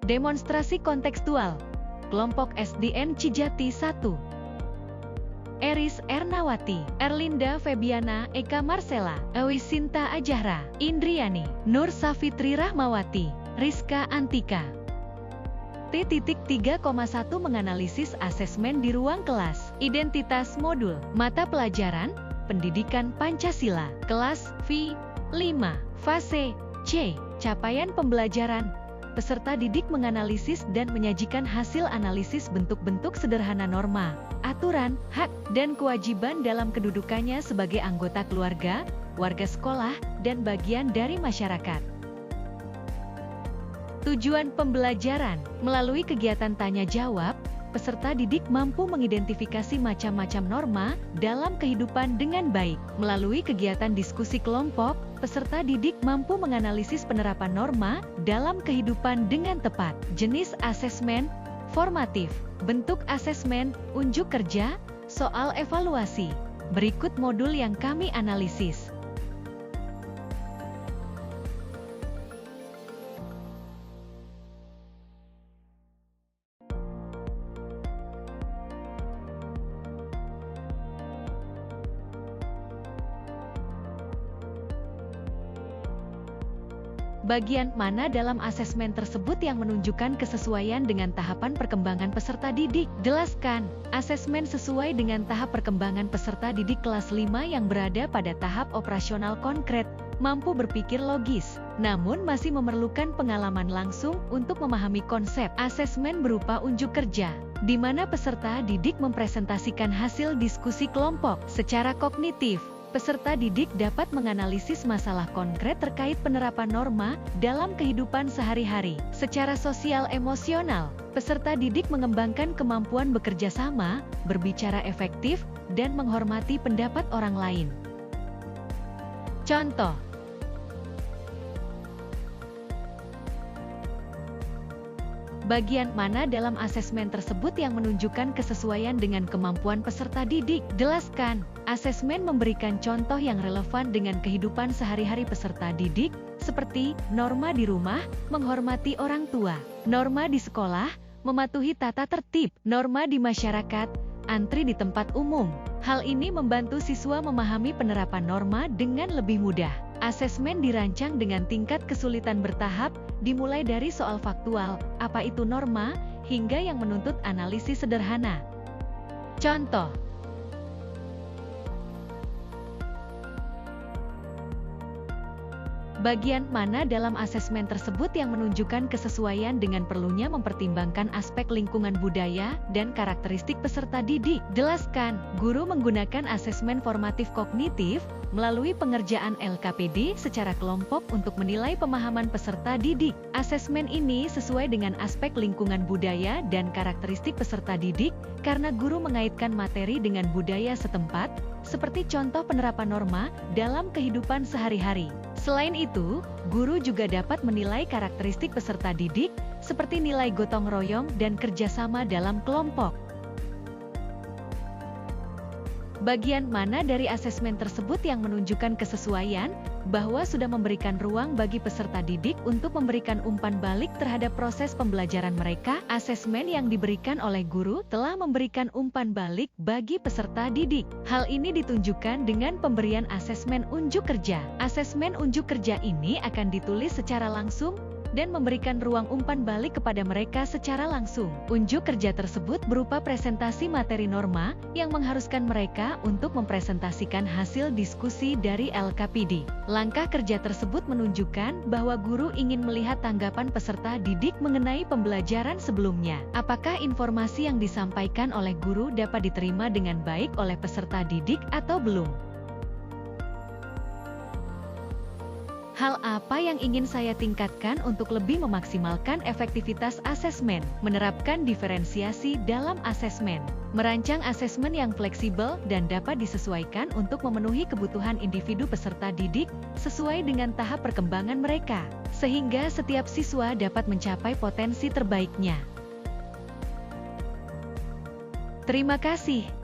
Demonstrasi kontekstual. Kelompok SDN Cijati 1. Eris Ernawati, Erlinda Febiana, Eka Marcella, Ewisinta Ajahra, Indriani, Nur Safitri Rahmawati, Rizka Antika. T.3,1 Menganalisis asesmen di ruang kelas. Identitas modul, mata pelajaran, pendidikan Pancasila, kelas V 5, fase C, capaian pembelajaran. Peserta didik menganalisis dan menyajikan hasil analisis bentuk-bentuk sederhana norma, aturan, hak, dan kewajiban dalam kedudukannya sebagai anggota keluarga, warga sekolah, dan bagian dari masyarakat. Tujuan pembelajaran. Melalui kegiatan tanya-jawab, peserta didik mampu mengidentifikasi macam-macam norma dalam kehidupan dengan baik. Melalui kegiatan diskusi kelompok, peserta didik mampu menganalisis penerapan norma dalam kehidupan dengan tepat. Jenis asesmen, formatif, bentuk asesmen, unjuk kerja, soal evaluasi. Berikut modul yang kami analisis. Bagian mana dalam asesmen tersebut yang menunjukkan kesesuaian dengan tahapan perkembangan peserta didik? Jelaskan. Asesmen sesuai dengan tahap perkembangan peserta didik kelas 5 yang berada pada tahap operasional konkret, mampu berpikir logis, namun masih memerlukan pengalaman langsung untuk memahami konsep. Asesmen berupa unjuk kerja, di mana peserta didik mempresentasikan hasil diskusi kelompok. Secara kognitif, peserta didik dapat menganalisis masalah konkret terkait penerapan norma dalam kehidupan sehari-hari. Secara sosial emosional, peserta didik mengembangkan kemampuan bekerja sama, berbicara efektif, dan menghormati pendapat orang lain. Contoh. Bagian mana dalam asesmen tersebut yang menunjukkan kesesuaian dengan kemampuan peserta didik? Jelaskan. Asesmen memberikan contoh yang relevan dengan kehidupan sehari-hari peserta didik, seperti norma di rumah, menghormati orang tua, norma di sekolah, mematuhi tata tertib, norma di masyarakat, antri di tempat umum. Hal ini membantu siswa memahami penerapan norma dengan lebih mudah. Asesmen dirancang dengan tingkat kesulitan bertahap, dimulai dari soal faktual, apa itu norma, hingga yang menuntut analisis sederhana. Contoh. Bagian mana dalam asesmen tersebut yang menunjukkan kesesuaian dengan perlunya mempertimbangkan aspek lingkungan budaya dan karakteristik peserta didik? Jelaskan. Guru menggunakan asesmen formatif kognitif melalui pengerjaan LKPD secara kelompok untuk menilai pemahaman peserta didik. Asesmen ini sesuai dengan aspek lingkungan budaya dan karakteristik peserta didik karena guru mengaitkan materi dengan budaya setempat, seperti contoh penerapan norma dalam kehidupan sehari-hari. Selain itu, guru juga dapat menilai karakteristik peserta didik, seperti nilai gotong royong dan kerjasama dalam kelompok. Bagian mana dari asesmen tersebut yang menunjukkan kesesuaian, bahwa sudah memberikan ruang bagi peserta didik untuk memberikan umpan balik terhadap proses pembelajaran mereka? Asesmen yang diberikan oleh guru telah memberikan umpan balik bagi peserta didik. Hal ini ditunjukkan dengan pemberian asesmen unjuk kerja. Asesmen unjuk kerja ini akan ditulis secara langsung, dan memberikan ruang umpan balik kepada mereka secara langsung. Unjuk kerja tersebut berupa presentasi materi norma yang mengharuskan mereka untuk mempresentasikan hasil diskusi dari LKPD. Langkah kerja tersebut menunjukkan bahwa guru ingin melihat tanggapan peserta didik mengenai pembelajaran sebelumnya. Apakah informasi yang disampaikan oleh guru dapat diterima dengan baik oleh peserta didik atau belum? Hal apa yang ingin saya tingkatkan untuk lebih memaksimalkan efektivitas asesmen? Menerapkan diferensiasi dalam asesmen. Merancang asesmen yang fleksibel dan dapat disesuaikan untuk memenuhi kebutuhan individu peserta didik sesuai dengan tahap perkembangan mereka, sehingga setiap siswa dapat mencapai potensi terbaiknya. Terima kasih.